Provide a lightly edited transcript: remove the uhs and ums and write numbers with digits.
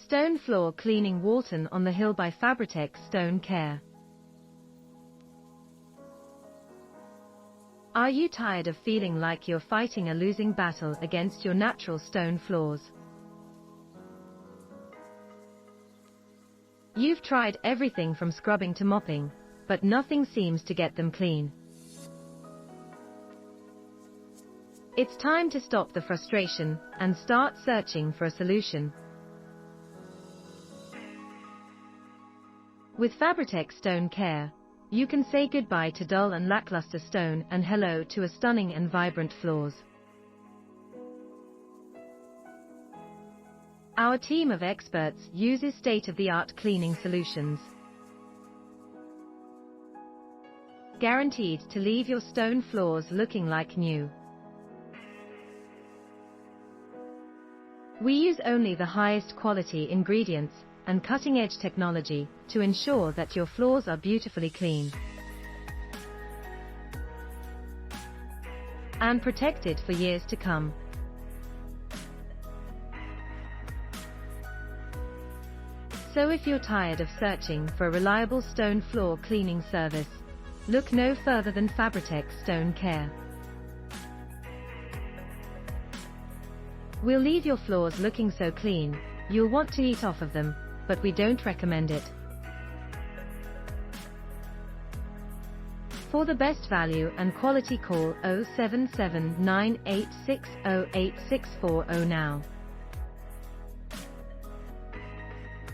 Stone Floor Cleaning Walton on the Hill by Fabritec Stone Care. Are you tired of feeling like you're fighting a losing battle against your natural stone floors? You've tried everything from scrubbing to mopping, but nothing seems to get them clean. It's time to stop the frustration and start searching for a solution. With Fabritec Stone Care, you can say goodbye to dull and lackluster stone and hello to a stunning and vibrant floors. Our team of experts uses state-of-the-art cleaning solutions, guaranteed to leave your stone floors looking like new. We use only the highest quality ingredients and cutting-edge technology to ensure that your floors are beautifully clean and protected for years to come. So if you're tired of searching for a reliable stone floor cleaning service, look no further than Fabritec Stone Care. We'll leave your floors looking so clean, you'll want to eat off of them, but we don't recommend it. For the best value and quality, call 077 986 08640 now.